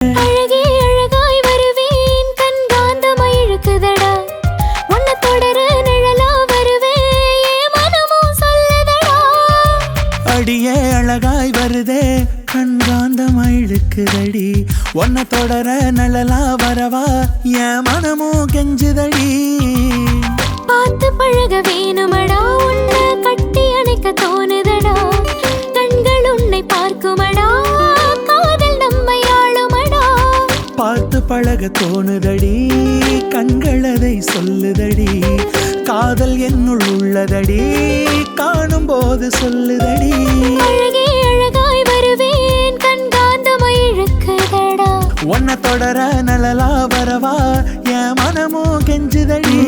அழகே அழகாய் வருவேன் கண்காந்தமாய் இழுக்குதடா உன்னை தொடர நிழலா வருவேன் மனமும் சொல்லுதடா அடியே அழகாய் வருதே கண்காந்தமாய் இழுக்குதடி உன்னை தொடர நிழலா வரவா என் மனமும் கெஞ்சுதடி பார்த்து பழக வேணுமடா உன்னை கட்டி அணைக்க தோணுதடா கண்கள் உன்னை பார்க்குமடா காதல் நம்மை ஆளுமடா பார்த்து பழக தோணுதடி கண்கள் அதை சொல்லுதடி காதல் என்னுள் உள்ளதடி காணும் போது சொல்லுதடி அழகே அழகாய் வருவேன் கண்காந்தமாய் இழுக்குதடா உன்னை தொடர நிழலா வரவா என் மனமும் கெஞ்சுதடி